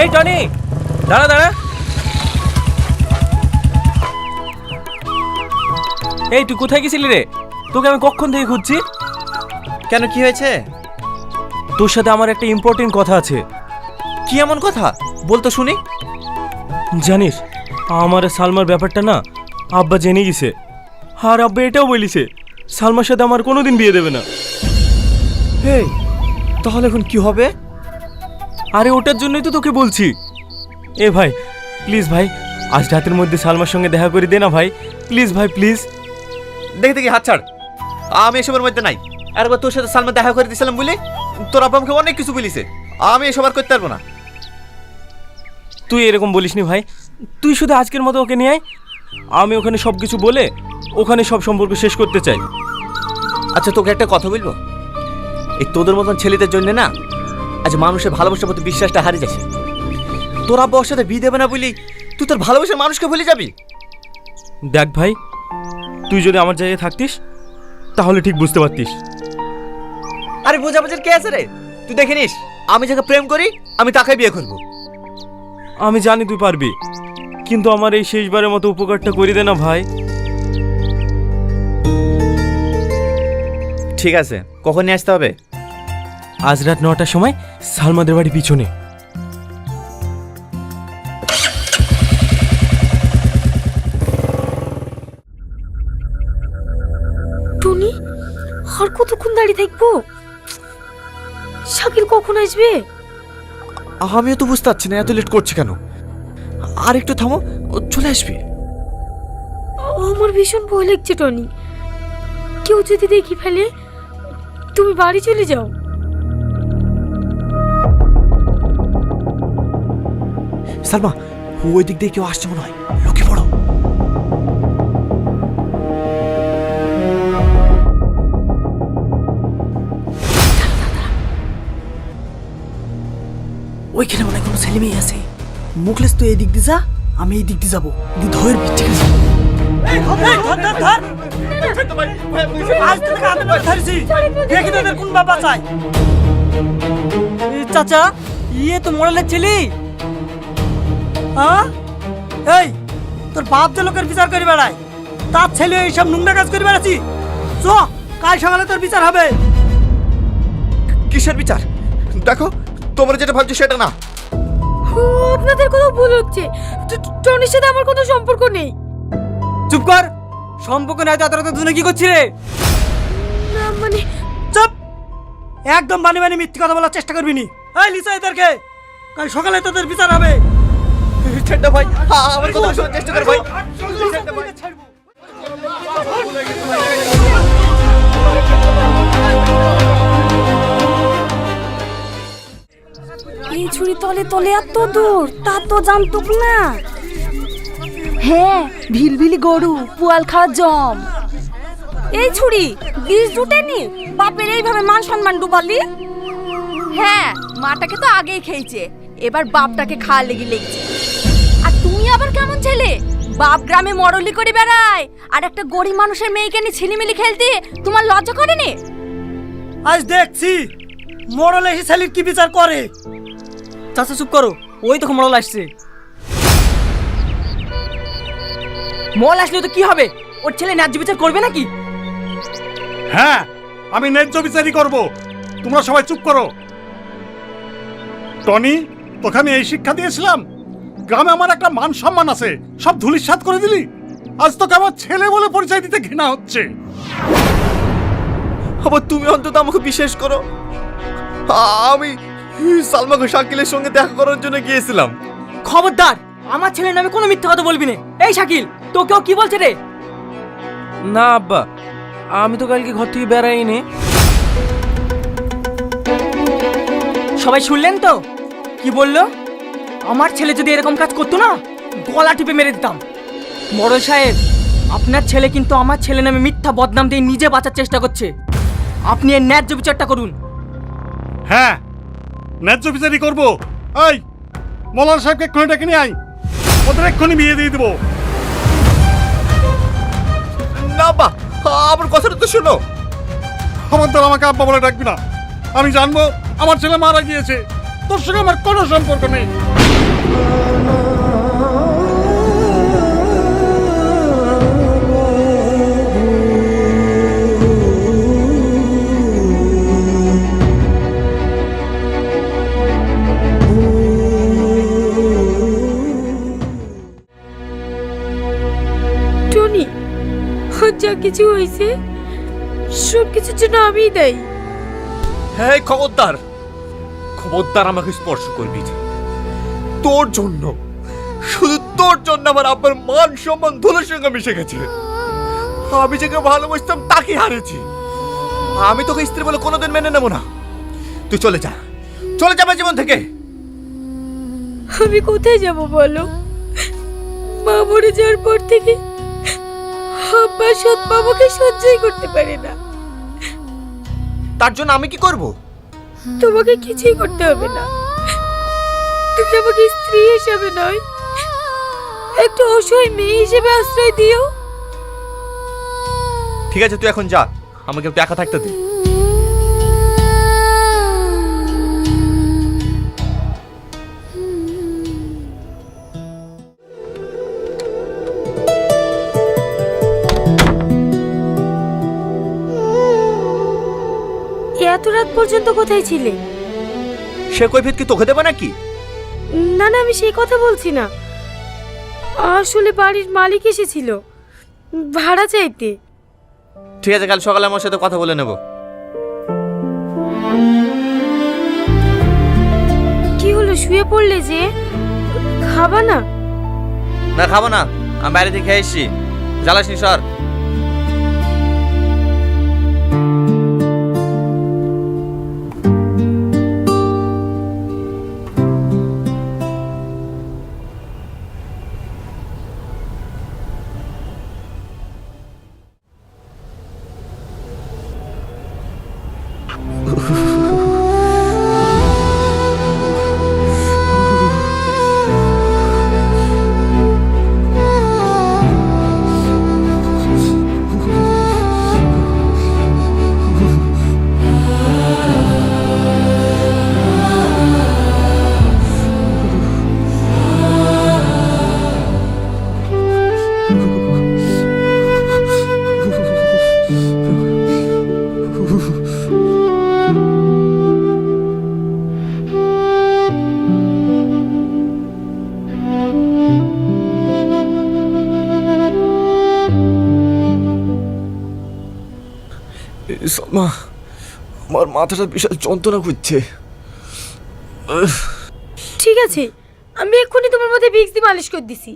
এই টনি, দাঁড়া দাঁড়া। এই তুই কোথায় গেছিলি রে? তোকে আমি কখন থেকে খুঁজছি। কেন, কি হয়েছে? তোর সাথে আমার একটা ইম্পর্টেন্ট কথা আছে। কি এমন কথা বলতো শুনি। জানিস, আমার সালমার ব্যাপারটা না আব্বা জেনে গেছে। আর আব্বা এটাও বলিছে সালমার সাথে আমার কোনোদিন বিয়ে দেবে না। এই তাহলে এখন কি হবে? আরে ওটার জন্যই তো তোকে বলছি। এ ভাই প্লিজ ভাই, আজ রাতের মধ্যে সালমার সঙ্গে দেখা করে দে না ভাই, প্লিজ ভাই প্লিজ। দেখে দেখি হাত ছাড়, আমি এসবের মধ্যে নাই। একবার তোর সাথে সালমা দেখা করে দিয়েছিলাম বলে তোর আব্বা আমাকে অনেক কিছু বলিছে, আমি এসব আর করতে পারবো না। তুই এরকম বলিসনি ভাই, তুই শুধু আজকের মতো ওকে নিয়ে আয়। আমি ওখানে সব কিছু বলে ওখানে সব সম্পর্ক শেষ করতে চাই। আচ্ছা তোকে একটা কথা বলবো, এই তোদের মতন ছেলেদের জন্য না আজ মানুষের ভালোবাসার প্রতি বিশ্বাসটা হারিয়ে যাচ্ছে। তোর আব্বা ওর সাথে বিয়ে দেবে না বলি তুই তোর ভালোবাসার মানুষকে ভুলে যাবি? দেখ ভাই, তুই যদি আমার জায়গায় থাকতিস তাহলে ঠিক বুঝতে পারতিস। আরে বোঝাবুঝির কে আছে রে? তুই দেখে নিস, আমি যাকে প্রেম করি আমি তাকে বিয়ে করবো। আমি জানি তুই পারবি, কিন্তু আমার এই শেষবারের মতো উপকারটা করে দে না ভাই। ঠিক আছে, কখন নিয়ে আসতে হবে? আজ রাত 9টার সময় সালমাদের বাড়ি পিছনে। টনি, আর কতক্ষণ দাঁড়িয়ে থাকবো? শাকিল কখন আসবে? আমিও তো বুঝতে পারছি না এত লেট করছে কেন। আর একটু থামো, ও চলে আসবে। আমার ভীষণ ভয় লাগছে টনি, কেউ যদি দেখি ফেলে। তুমি বাড়ি চলে যাও। সালমা, ওই দিক দিয়ে কেউ আসছে মনে হয়, লুকিয়ে পড়ো। ওইখানে মনে হয় কোনো ছেলে মেয়ে আছে। মুখলেস তো এই দিক দিয়ে যা, আমি এই দিক দিয়ে যাবো। ধৈর্য ঠিক আছে। চাচা, ইয়ে তো মোড়ালের ছেলে। হ্যাঁ, এই তোর বাপ যে লোকের বিচার করে বেড়ায়, তার ছেলে এইসব নোংরা কাজ করে বেড়াচ্ছি। চ, কাল সকালে তোর বিচার হবে। কিসের বিচার? দেখো, তোমরা যেটা ভাবছো সেটা না। আপনাদের কথা ভুল হচ্ছে। টনির সাথে আমার কোনো সম্পর্ক নেই। চুপ কর, সম্পর্ক নাই তো এত রাতে দুজনে কি করছি রে? না মানে, চুপ, একদম বানি বানি মিথ্যে কথা বলার চেষ্টা করবি নি। এই লিসা, এদেরকে কাল সকালে তোদের বিচার হবে। ছেড়ে ভাই, আমার কথা শোনার চেষ্টা কর ভাই। এই ছুরি তলে তলে এত দূর, তা তো জানতুক না। হ্যাঁ, ভিলভিলি গরু পুয়াল খাওয়ার জম। এই ছুরি বীজ জুটেনি, বাপের এইভাবে মান সম্মান ডুবালি। হ্যাঁ, মাটাকে তো আগেই খেয়েছে, এবার বাপটাকে খাওয়া লেগে লেগেছে। আর তুমি আবার কেমন ছেলে? বাপ গ্রামে মরলি করে বেড়ায়, আর একটা গরিব মানুষের মেয়েকে নিয়ে ছিলিমিলি খেলতে তোমার লজ্জা করেনি? আজ দেখছি মোড়ল এসে ছেলের কি বিচার করে। চাচা চুপ করো, ওই তো মোড়ল আসছে। মোড়ল আসলে তো কি হবে? ওর ছেলে ন্যায্য বিচার করবে নাকি? হ্যাঁ, আমি ন্যায্য বিচারই করব। তোমরা সবাই চুপ করো। টনি, তোকে আমি এই শিক্ষা দিয়েছিলাম, গ্রামে আমার একটা মান সম্মান আছে, সব ধুলিস্যাৎ করে দিলি। আজ তোকে আমার ছেলে বলে পরিচয় দিতে ঘৃণা হচ্ছে। আবার তুমি অন্তত আমাকে বিশ্বাস করো। আমি সালমাকে শাকিলের সঙ্গে দেখা করার জন্য গিয়েছিলাম। খবরদার, আমার ছেলের নামে কোনো মিথ্যা কথা বলবি না। এই শাকিল, তোকেও কি বলছে রে? না আব্বা, আমি তো কালকে ঘর থেকে বেড়াইনি। সবাই শুনলেন তো কি বললো? আমার ছেলে যদি এরকম কাজ করতো না, গলা টিপে মেরে দিতাম। মোড়ল সাহেব, আপনার ছেলে কিন্তু আমার ছেলে নামে মিথ্যা বদনাম দিয়ে নিজে বাঁচার চেষ্টা করছে। আপনি এর ন্যায্য বিচারটা করুন। হ্যাঁ, ন্যায্য বিচারই করব। এই মৌলানা সাহেবকে এক্ষুনি ডেকে নিয়ে আয়, ওদের এক্ষুনি বিয়ে দিয়ে দেবো। না বা, আমার কথাটা তো শোনো। আমার দ্বারা আমাকে আব্বা বলে ডাকবি না। আমি জানবো আমার ছেলে মারা গিয়েছে, তোর সঙ্গে আমার কোনো সম্পর্ক নেই। টনি, ওর যা কিছু হয়েছে সব কিছুর জন্য আমিই দায়ী। হ্যাঁ, খবরদার খবরদার আমাকে স্পর্শ করবি না। তোর জন্য, শুধু তোর জন্য আমার আব্বার মান সম্মান ধুলোর সঙ্গে মিশে গেছে। আমি যাকে ভালোবাসতাম তাকে হারিয়েছি। আমি তোকে স্ত্রী বলে কোনোদিন মেনে নেব না। তুই চলে যা, চলে যা আমার জীবন থেকে। আমি কোথায় যাব বলো? মা মরে যাওয়ার পর থেকে আব্বা সৎ বাবাকে সহ্যই করতে পারে না। তার জন্য আমি কি করব? তোমাকে কিছুই করতে হবে না। তুমি আমাকে স্ত্রী হিসেবে নয়, একটা অসহায় মেয়ে হিসেবে আশ্রয় দিও। ঠিক আছে, তুই এখন যা, আমাকে একটু একা থাকতে দে। এত রাত পর্যন্ত কোথায় ছিলে? সে কৈফিয়ত কি তোকে দেবে নাকি? না না, আমি সেই কথা বলছি না। আসলে বাড়ির মালিক এসেছিল ভাড়া চাইতে। ঠিক আছে, কাল সকালে আমার সাথে কথা বলে নেব। কি হলো, শুয়ে পড়লে যে? খাবা না? না, খাবো না, আমি বাইরে থেকে খেয়ে এসেছি। জ্বালাসনি সর। সালমা, আমার মাথাটা বিশাল যন্ত্রণা করছে। ঠিক আছে, আমি এক্ষুনি তোমার মধ্যে ভিক্স দিয়ে মালিশ করে দিছি।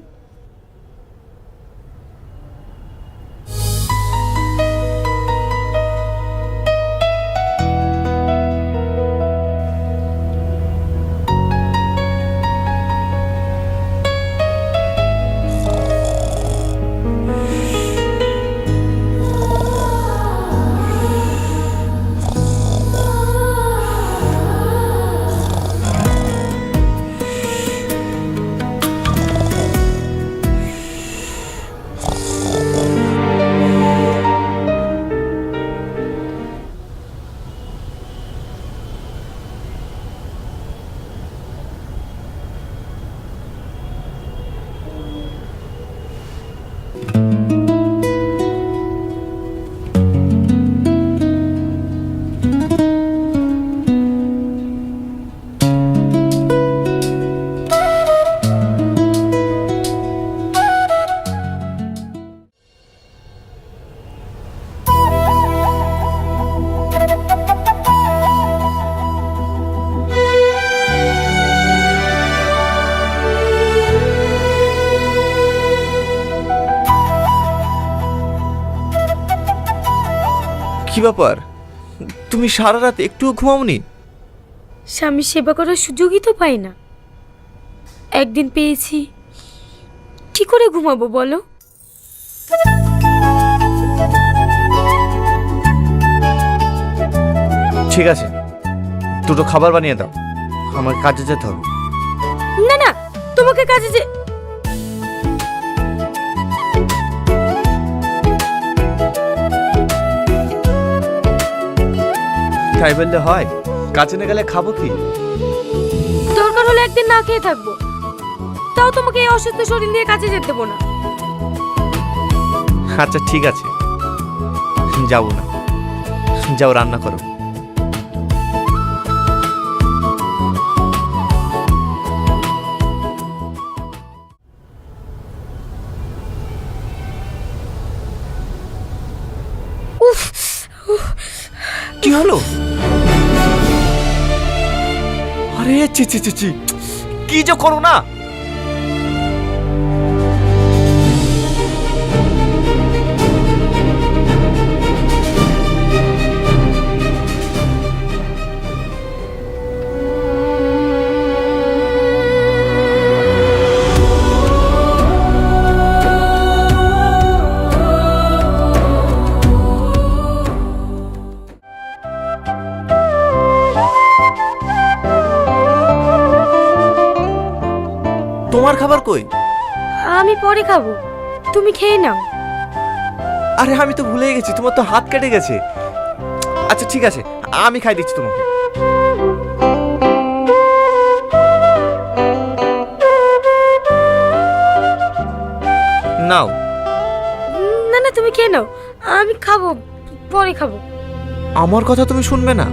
কি ব্যাপার, তুমি সারা রাত একটুও ঘুমাওনি? স্বামীর সেবা করার সুযোগই তো পাই না। একদিন পেয়েছি, কি করে ঘুমাবো বলো? ঠিক আছে, দুটো খাবার বানিয়ে দাও, আমার কাজে যেতে হবে। না না, তোমাকে কাজে যে তাই বললে হয়? কাজে না গেলে খাবো কি? দরকার হলে একদিন না খেয়ে থাকবো, তাও তোমাকে এই অসুস্থ শরীর নিয়ে কাজে যেতে দেবো না। আচ্ছা ঠিক আছে, যাবো না, যাও রান্না করো। কি হলো? আরে চি চি চি চি, কি যে করো না। তোমার খাবার কই? আমি পরে খাবো, তুমি খেয়ে নাও। আরে আমি তো ভুলে গেছি, তোমার তো হাত কেটে গেছে। আচ্ছা ঠিক আছে, আমি খাই দিচ্ছি তোমাকে। নাও। না না, তুমি খেয়ে নাও, আমি খাবো, পরে খাবো। আমার কথা তুমি শুনবে না?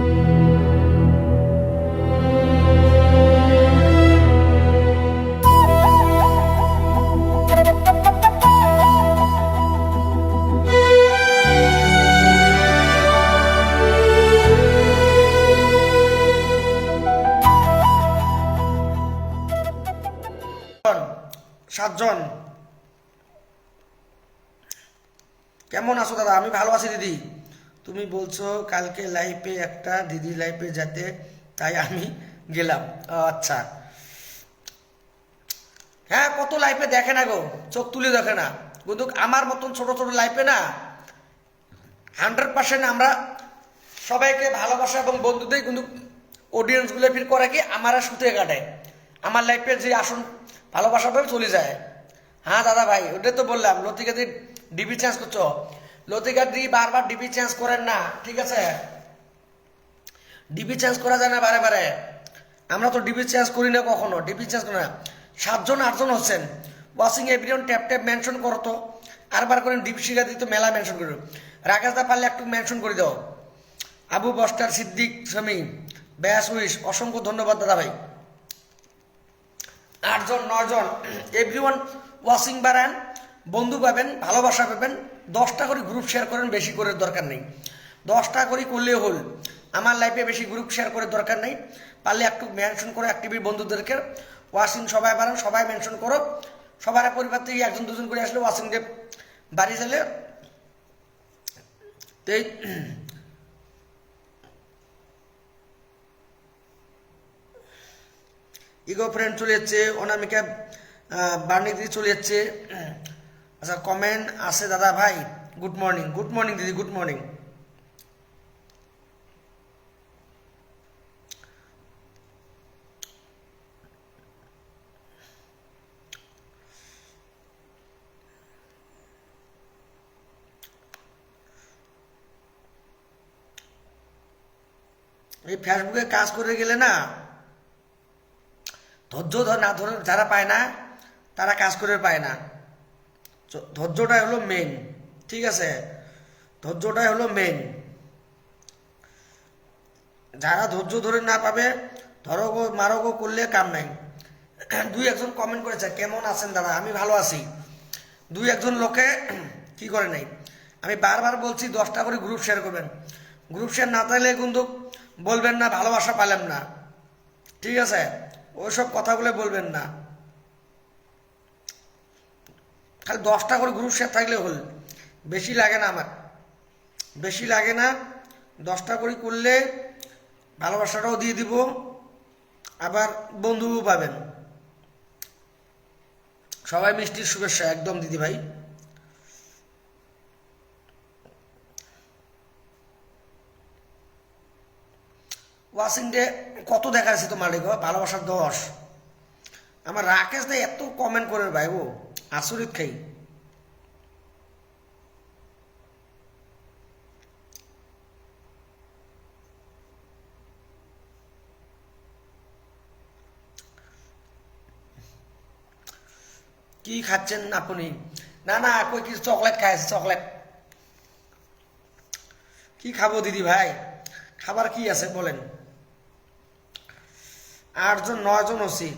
সাতজন। কেমন আছো দাদা? আমি ভালো আছি দিদি। তুমি বলছো কালকে লাইফে একটা দিদি লাইফে যেতে, তাই আমি গেলাম। আচ্ছা, হ্যাঁ, কত লাইফে দেখে না গো, চোখ তুলে দেখে না, কিন্তু আমার মতন ছোট ছোট লাইফে না 100% আমরা সবাইকে ভালোবাসা এবং বন্ধুদের কিন্তু অডিয়েন্সগুলো ফিল করে কি আমারা সুতে কাটে, আমার লাইফে যে আসন ভালোবাসা ভাবে চলে যায়। হ্যাঁ দাদা ভাই, ওটাই তো বললাম, লতিকা দি ডিবি চেঞ্জ করছো, লতিকা দি বারবার ডিবি চেঞ্জ করেন না, ঠিক আছে? ডিবি চেঞ্জ করা যায় না বারে বারে, আমরা তো ডিবি চেঞ্জ করি না কখনো, ডিবি চেঞ্জ করি না। 7জন 8জন হচ্ছেন, watching everyone tap tap mention করো তো, আরবার করেন ডিবি শিখা দিই তো মেলা মেনশন করি। রাকেশ দা পারলে একটু মেনশন করে দাও। আবু বস্টার সিদ্দিক স্বামী ব্যাস উইশ, অসংখ্য ধন্যবাদ দাদা ভাই। 8জন 9জন এভরিওয়ান ওয়াচিং বাড়ান, বন্ধু পাবেন, ভালোবাসা পাবেন। 10টা করে গ্রুপ শেয়ার করেন, বেশি করে দরকার নেই, 10টা করে করলে হল। আমার লাইফে বেশি গ্রুপ শেয়ার করে দরকার নেই, পারলে একটু মেনশন করো অ্যাক্টিভি বন্ধুদেরকে। ওয়াচিং সবাই বাড়ান, সবাই মেনশন করো, সবার পরিবার থেকে 1জন 2জন করে আসলে ওয়াচিং ডে বাড়ি গেলে এই ইগো ফ্রেন্ড চলে যাচ্ছে, অনামিকা বার্নিক চলে যাচ্ছে। আচ্ছা, কমেন্ট আছে দাদা ভাই, গুড মর্নিং। গুড মর্নিং দিদি, গুড মর্নিং। এই ফেসবুকে কাজ করে গেলে না, ধৈর্য না ধরে যারা পায় না তারা কাজ করে পায় না। ধৈর্যটাই হলো মেন, ঠিক আছে? ধৈর্যটাই হলো মেন। যারা ধৈর্য ধরে না পাবে, ধরো গো মারো গো করলে কাম নাই। 2-1জন কমেন্ট করেছে, কেমন আছেন দাদা? আমি ভালো আছি। 2-1জন লোকে কি করে নাই, আমি বারবার বলছি 10টা করে গ্রুপ শেয়ার করবেন। গ্রুপ শেয়ার না থাকলে কিন্তু বলবেন না ভালোবাসা পাইলাম না, ঠিক আছে? ওইসব কথাগুলো বলবেন না, খালি 10টা করে গ্রুপ শেয়ার থাকলে হল, বেশি লাগে না আমার, বেশি লাগে না। 10টা করে করলে ভালোবাসাটাও দিয়ে দিব, আবার বন্ধুও পাবেন। সবাই মিষ্টির শুভেচ্ছা, একদম দিদি ভাই। ওয়াচিং ডে কত দেখা যাচ্ছে তো মালিক, ভালোবাসার 10। আমার রাকেশ দা এত কমেন্ট করে ভাই, ও আসরিত খাই। কি খাচ্ছেন আপনি? না না, কই কিছু চকলেট খাইছে, চকলেট। কি খাবো দিদি ভাই, খাবার কি আছে বলেন? 8 জন 9 জন হচ্ছি,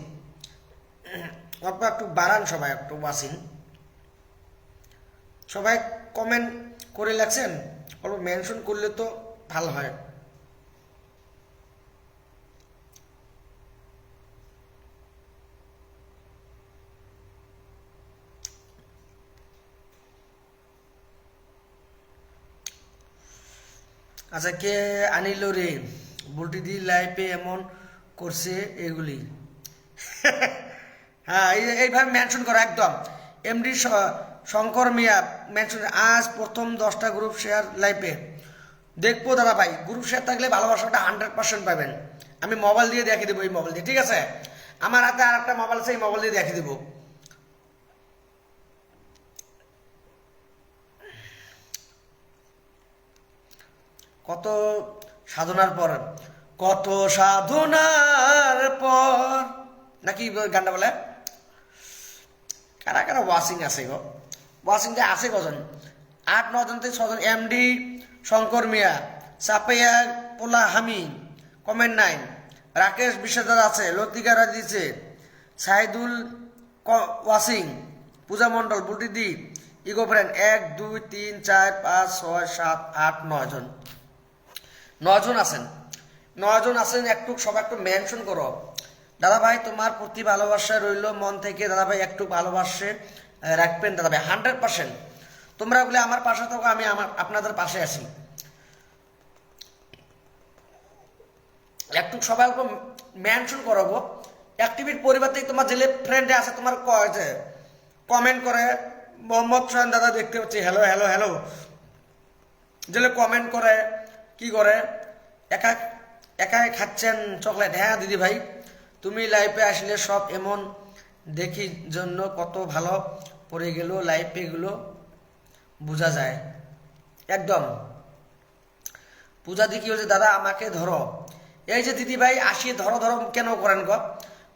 অল্প একটু বাড়ান, সবাই একটু বাসিন। সবাই কমেন্ট করে লাগছেন, অল্প মেনশন করলে তো ভালো হয়। আচ্ছা, কে আনিল রে বুলটি দি লাইফে এমন করছে এগুলি? হ্যাঁ, এইভাবে মেনশন করো একদম। এমডি শঙ্কর মিয়া মেনশন, আজ প্রথম 10টা গ্রুপ শেয়ার লাইফে দেখবো দাদা ভাই। গ্রুপ শেয়ার থাকলে ভালোবাসাটা 100% পাবেন। আমি মোবাইল দিয়ে দেখিয়ে দেবো, এই মোবাইল দিয়ে, ঠিক আছে? আমার হাতে আর একটা মোবাইল আছে, এই মোবাইল দিয়ে দেখিয়ে দেবো। কত সাধনার পর, কত সাধনার পর, নাকি গানটা বলে? কারা কারা ওয়াশিং আছে গো? ওয়াশিংটা আছে কজন? 8-9 জন থেকে 6 জন। এমডি শঙ্কর মিয়া, সাপেয়া পোলা হামি, কমেন্ট 9। রাকেশ বিশ্বাদার আছে, লতিকারা দিচ্ছে, সাইদুল ওয়াশিং, পূজা মণ্ডল, বুটিদি, ইগো ফ্রেন্ড 1 2 3 4 5 6 7 8 9 জন। 9 জন আছেন, 9 জন আছেন। একটু সবাই একটু মেনশন করো। দাদা ভাই তোমার প্রতি ভালোবাসা রইল মন থেকে, দাদা ভাই একটু ভালোবাসে রাখবেন দাদা ভাই, 100%। তোমরা বলে আমার পাশে থাকো, আমি আপনাদের পাশে আছি। একটু সবাই অল্প মেনশন করো গো। অ্যাক্টিভিট পরিবার থেকে তোমার জেলে ফ্রেন্ডে আছে, তোমার কমেন্ট করে। মোহাম্মদ সোহেন দাদা দেখতে পাচ্ছি, হ্যালো হ্যালো হ্যালো, জেলে কমেন্ট করে। কি করে? একা একাই খাচ্ছেন চকলেট? হ্যাঁ দিদি ভাই, তুমি লাইফে আসলে সব এমন দেখি জন্য কত ভালো পড়ে গেল লাইফে, এগুলো বোঝা যায় একদম। পূজা দি কি হচ্ছে? দাদা আমাকে ধরো। এই যে দিদি ভাই আসিয়ে ধরো ধরো কেন করেন গো?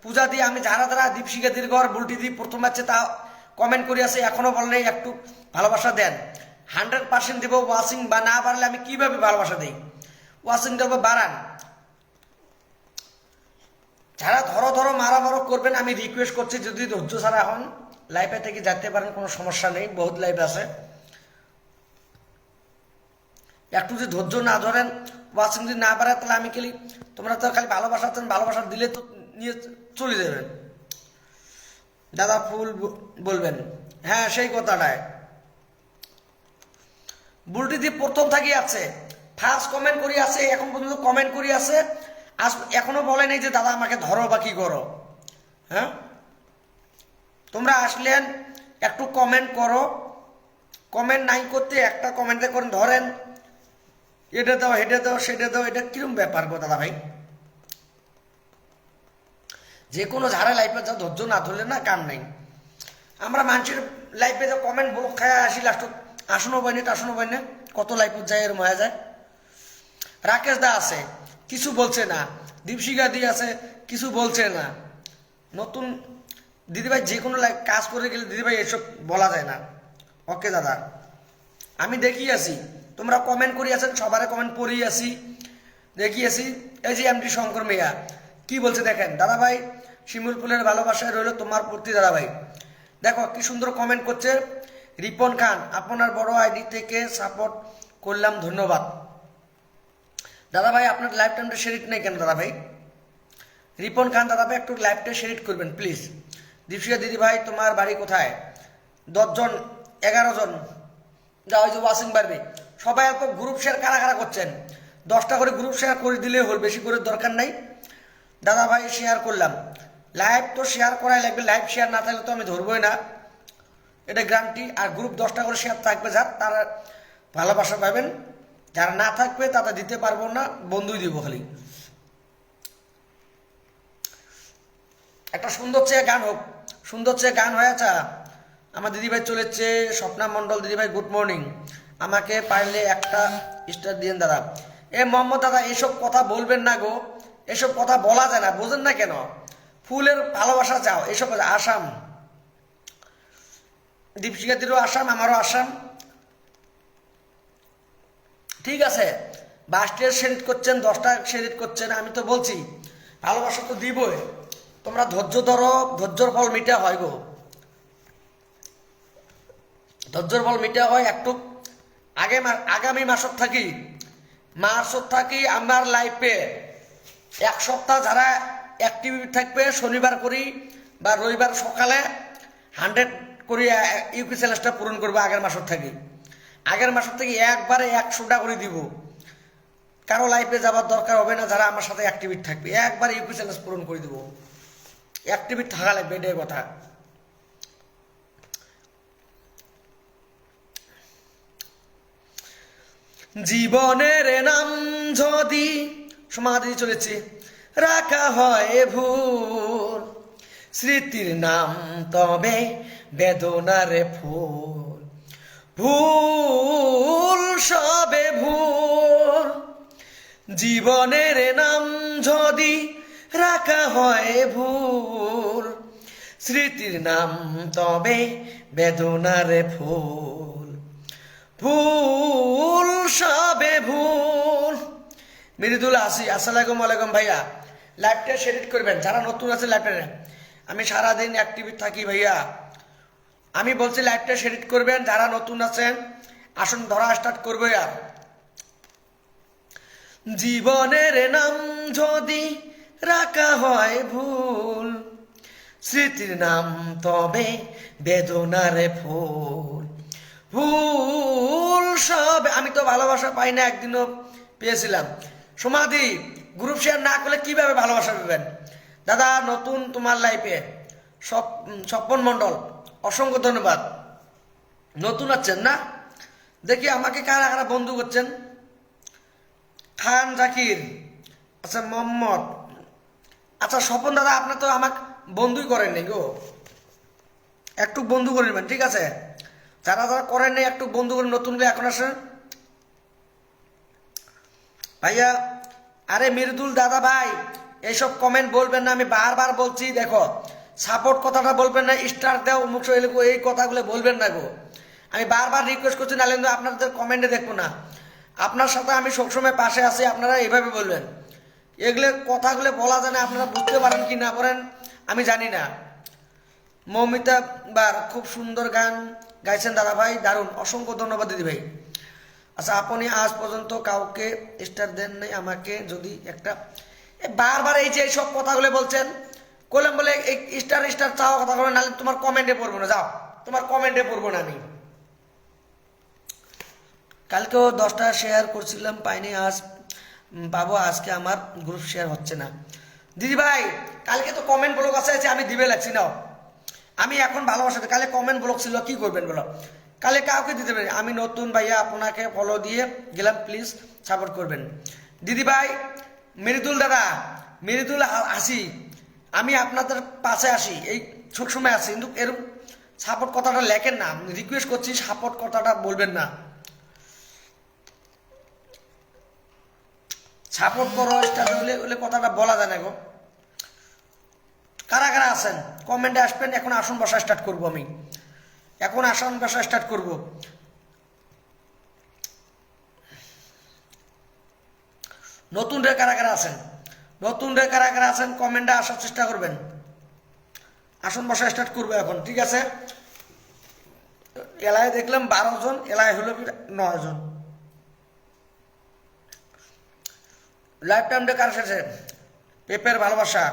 পূজা দি আমি যারা যারা দীপশিকা দীর্ঘর বুলটি দি প্রথম বাচ্চা তা কমেন্ট করে আছে, এখনো বললে একটু ভালোবাসা দেন। 100% দেবো। ওয়াশিং বা না বাড়লে আমি কিভাবে ভালোবাসা দিই? ওয়াশিং দেবো, বাড়ান। যারা ধরো ধরো মারামারো করবেন, আমি রিকোয়েস্ট করছি, যদি ধৈর্য ছাড়া হন লাইফে থেকে যেতে পারেন, কোনো সমস্যা নেই, বহুত লাইফ আছে। একটু যদি ধৈর্য না ধরেন, ওয়াশিং যদি না বাড়ায়, তাহলে আমি খালি, তোমরা তো খালি ভালোবাসা চান, ভালোবাসা দিলে তো নিয়ে চলে যাবেন। দাদা ফুল বলবেন, হ্যাঁ সেই কথাটাই। বুলটি দিয়ে প্রথম থাকি আছে, ফার্স্ট কমেন্ট করি আছে, এখন পর্যন্ত কমেন্ট করি আছে, এখনো বলে নেই যে দাদা আমাকে ধরো বা কি করো। হ্যাঁ, তোমরা আসলেন, একটু কমেন্ট করো। কমেন্ট নাই করতে একটা কমেন্টে করেন, ধরেন এটা দাও, হেঁটে দাও, সেটা দাও, এটা কিরম ব্যাপার গো দাদা ভাই? যে কোনো ঝাড়ে লাইফে যাও, ধৈর্য না ধরলে না কাম নেই। আমরা মানুষের লাইফে যে কমেন্ট বল খায় আসি, লাস্ট আসনো বইনে টাসনো বইনে কত লাইফ যায়, এর মজা যায়। রাকেশ দা আছে, কিছু বলছে না। দীপশিকা দি আছে, কিছু বলছে না। নতুন দিদিভাই যে কোনো কাজ করে গেলে দিদিভাই এসব বলা যায় না। ওকে দাদা, আমি দেখি আসি, তোমরা কমেন্ট করি আছেন, সবার কমেন্ট পড়ি আসি, দেখি আসি। এই যে এমডি শঙ্কর মিয়া কি বলছে দেখেন, দাদা ভাই শিমুল ফুলের ভালোবাসায় রইল তোমার প্রতি দাদা ভাই। দেখো কি সুন্দর কমেন্ট করছে। রিপন খান, আপনার বড় আইডি থেকে সাপোর্ট করলাম, ধন্যবাদ দাদা ভাই। আপনার লাইফ টাইমটা শেয়ার নেই কেন দাদা ভাই? রিপন খান দাদা ভাই একটু লাইভটা শেয়ার করবেন প্লিজ। দীপশিকা দিদি ভাই তোমার বাড়ি কোথায়? 10 জন 11 জন যা, ওই যে ওয়াশিং বাড়বে। সবাই অল্প গ্রুপ শেয়ার কারা কারা করছেন? 10টা করে গ্রুপ শেয়ার করে দিলে হল, বেশি করে দরকার নাই। দাদা ভাই শেয়ার করলাম, লাইভ তো শেয়ার করাই লাগবে, লাইভ শেয়ার না থাকলে তো আমি ধরবই না, এটা গ্যারান্টি। আর গ্রুপ 10টা করে শেয়ার থাকবে, যার তারা ভালোবাসা পাবেন, যারা না থাকবে তারা দিতে পারবো না, বন্ধুই দিব খালি। একটা সুন্দর চেয়ে গান হোক, সুন্দর চেয়ে গান হয়েছে। আমার দিদিভাই চলেছে, স্বপ্না মণ্ডল দিদিভাই গুড মর্নিং, আমাকে পারলে একটা স্টার দিন দাদা। এ মোহাম্মদ দাদা এসব কথা বলবেন না গো, এসব কথা বলা যায় না, বোঝেন না কেন? ফুলের ভালোবাসা চাও, এসব আসাম দীপশিখাদিরও আসাম, আমারও আসাম। ঠিক আছে, 22টা শেরিট করছেন, 10টা শেরিট করছেন, আমি তো বলছি ভালোবাসা তো দিবই, তোমরা ধৈর্য ধরো, ধৈর্যর ফল মিটা হয় গো, ধৈর্যর ফল মিটা হয়। একটু আগামী মাসত থাকি আমার লাইফে 1 সপ্তাহ যারা অ্যাক্টিভিটি থাকবে, শনিবার করি বা রবিবার সকালে 100 করি ইউপি চ্যালেঞ্জটা পূরণ করবো। আগের মাসত থেকে একবারে 100টা করে দিব। কারো লাইফে যাবার দরকার হবে না, যারা আমার সাথে অ্যাক্টিভিটি থাকবে একবারে ইউপি চ্যালেঞ্জ পূরণ করে দিব। অ্যাক্টিভিটি থাকা লাগবে, এটাই কথা। জীবনের নাম যদি সমাধি চলেছে রাখা হয় ভুল, স্মৃতির নাম তবে বেদনার ফুল, ভুল সবে ভুল। জীবনের নাম যদি রাখা হয় ভুল, স্মৃতির নাম তবে বেদনার ফুল, ভুল সবে ভুল। মৃদুল আসি, আসসালামু আলাইকুম ভাইয়া, লাইভটা শেয়ার করবেন যারা নতুন আছে লাইভটা। আমি সারাদিন অ্যাক্টিভ থাকি ভাইয়া, আমি বলছি লাইভটা শেয়ার করবেন যারা নতুন আছেন। আসুন ধরা স্টার্ট করবো। আর জীবনের নাম যদি রাখা হয় ভুল, স্মৃতির নাম তবে বেদনার ফুল, ভুল সব। আমি তো ভালোবাসা পাই না, একদিনও পেয়েছিলাম। সমাধি গ্রুপ শেয়ার না করলে কিভাবে ভালোবাসা পাবেন দাদা? নতুন তোমার লাইফে স্বপন মণ্ডল, অসংখ্য ধন্যবাদ। নতুন আছেন না? দেখি আমাকে কারা কারা বন্ধু করছেন। খান জাকির, আচ্ছা মোহাম্মদ, আচ্ছা স্বপন দাদা আপনার তো আমাকে বন্ধুই করেননি গো, একটু বন্ধু করে নেবেন, ঠিক আছে? যারা যারা করেন নাই একটু বন্ধু করে নতুন করে এখন আসেন ভাইয়া। আরে মৃদুল দাদা ভাই, এইসব কমেন্ট বলবেন না, আমি বারবার বলছি। দেখো, সাপোর্ট কথাটা বলবেন না, স্টার দেও, মুখ এই কথাগুলো বলবেন না গো। আমি বারবার রিকোয়েস্ট করছি, নাহলে কিন্তু আপনাদের কমেন্টে দেখবো না। আপনার সাথে আমি সবসময় পাশে আছি, আপনারা এইভাবে বলবেন। এগুলো কথাগুলো বলা যায় না, আপনারা বুঝতে পারেন কি না পারেন আমি জানি না। মৌমিতা বার, খুব সুন্দর গান গাইছেন দাদা ভাই, দারুণ, অসংখ্য ধন্যবাদ দিদি ভাই। আচ্ছা, আপনি আজ পর্যন্ত কাউকে স্টার দেন নাই, আমাকে যদি একটা। বারবার এই যে সব কথাগুলো বলছেন, কলম বলে এই স্টার চাওয়া কথা বলে, নাহলে তোমার কমেন্টে পড়বো না। যাও, তোমার কমেন্টে পড়বো না আমি। কালকেও 10টা শেয়ার করছিলাম, পাইনি, আজ পাবো। আজকে আমার গ্রুপ শেয়ার হচ্ছে না দিদি ভাই। কালকে তো কমেন্ট ব্লক আছে, আমি দিবে লাগছি না। আমি এখন ভালোবাসাতে, কালে কমেন্ট ব্লক ছিল, কি করবেন বলো? কালে কাউকে দিতে পারি। আমি নতুন ভাইয়া, আপনাকে ফলো দিয়ে গেলাম, প্লিজ সাপোর্ট করবেন দিদি ভাই। মৃদুল দাদা, মৃদুল আসি, আমি আপনাদের পাশে আসি, এই সবসময় আসি, কিন্তু এরকম সাপোর্ট কথাটা লেখেন না। রিকোয়েস্ট করছি, সাপোর্ট কথাটা বলবেন না। সাপোর্ট করো, স্টার হলে কথাটা বলা যায় না গো। কারা কারা আছেন কমেন্টে আসবেন। এখন আসন বসা স্টার্ট করবো আমি, এখন আসন বসা স্টার্ট করব। নতুন রে কারা কারা আছেন, নতুন রে কারা কারা আছেন কমেন্টে আসার চেষ্টা করবেন। আসন বসা স্টার্ট করবো এখন, ঠিক আছে? এলাকায় দেখলাম 12 জন, এলাকায় হলো 9 জন। লাইফ টাইমটা কার সাথে? পেপের ভালোবাসা,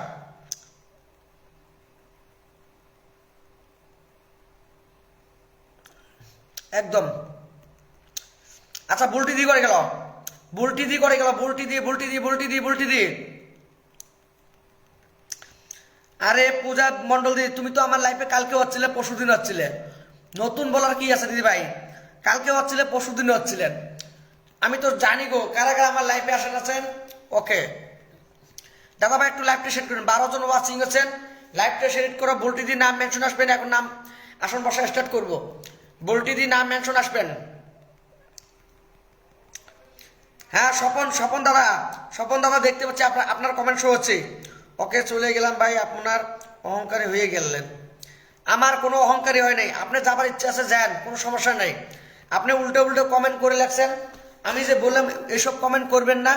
একদম। আচ্ছা, বুলটি দিয়ে করে গেল, বুলটি দিয়ে করে গেল, বুলটি দিয়ে, বুলটি দিয়ে, বুলটি দিয়ে, বুলটি দিয়ে। আরে পূজা মন্ডল দিদি, তুমি তো আমার লাইফে কালকে হচ্ছিলে, পরশুদিন হচ্ছিলে। নতুন বলার কি আছে দিদি ভাই? কালকে হচ্ছিলে, পরশুদিন হচ্ছিলেন। আমি তো জানি গো কারা কারা আমার লাইফে আসেন আছেন। ওকে দাদা ভাই, একটু লাইভটা শেয়ার করুন। 12 জন ওয়াচিং আছেন, লাইভটা শেয়ার করো। বুলটি দিয়ে নাম মেনশন আসবেন। এখন নাম আসন বসা স্টার্ট করবো। বুলটি দিয়ে নাম মেনশন আসবেন। হ্যাঁ, স্বপন দাদা দেখতে পাচ্ছি, আপনার কমেন্ট শো হচ্ছে। ওকে, চলে গেলাম ভাই, আপনার অহংকারে হয়ে গেলেন। আমার কোনো অহংকারী হয় নাই। আপনি যাবার ইচ্ছা আছে যান, কোনো সমস্যা নেই। আপনি উল্টে উল্টে কমেন্ট করে লাগছেন, আমি যে বললাম এসব কমেন্ট করবেন না।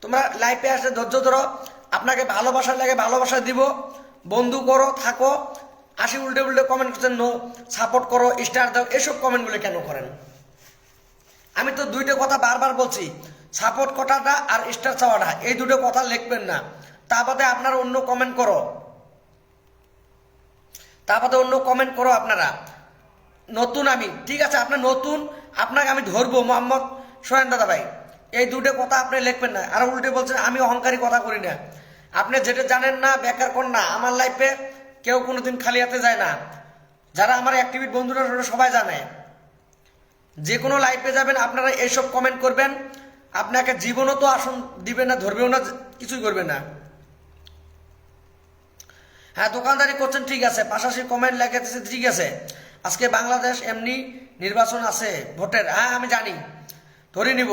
তোমরা লাইফে আসলে ধৈর্য ধরো, আপনাকে ভালোবাসা লাগে ভালোবাসা দিব, বন্ধু করো থাকো। আসি উল্টে উল্টে কমেন্ট করছেন নো, সাপোর্ট করো, স্টার দাও, এসব কমেন্টগুলো কেন করেন? আমি তো দুইটা কথা বারবার বলছি, সাপোর্ট করাটা আর স্টার চাওয়াটা, এই দুটো কথা লিখবেন না। তা বাদে আপনারা অন্য কমেন্ট করো, তা বাদে অন্য কমেন্ট করো। আপনারা নতুন, আমি ঠিক আছে, আপনার নতুন, আপনাকে আমি ধরবো মোহাম্মদ সোহেন দাদা ভাই, এই দুটো কথা আপনি লিখবেন না। আর উল্টে বলছেন আমি অহংকারী কথা করি না। আপনি যেটা জানেন না বেকার কর না। আমার লাইফে কেউ কোনোদিন খালি হাতে যায় না। যারা আমার অ্যাক্টিভিট বন্ধুরা সবাই জানে। যে কোনো লাইফে যাবেন আপনারা এইসব কমেন্ট করবেন, আপনাকে জীবনও তো আসন দিবে না, ধরবেও না, কিছুই করবে না। হ্যাঁ দোকানদারি করছেন ঠিক আছে, পাশাপাশি কমেন্ট লেখাতেছে ঠিক আছে। আজকে বাংলাদেশ এমনি নির্বাচন আছে ভোটের, হ্যাঁ আমি জানি, ধরে নিব।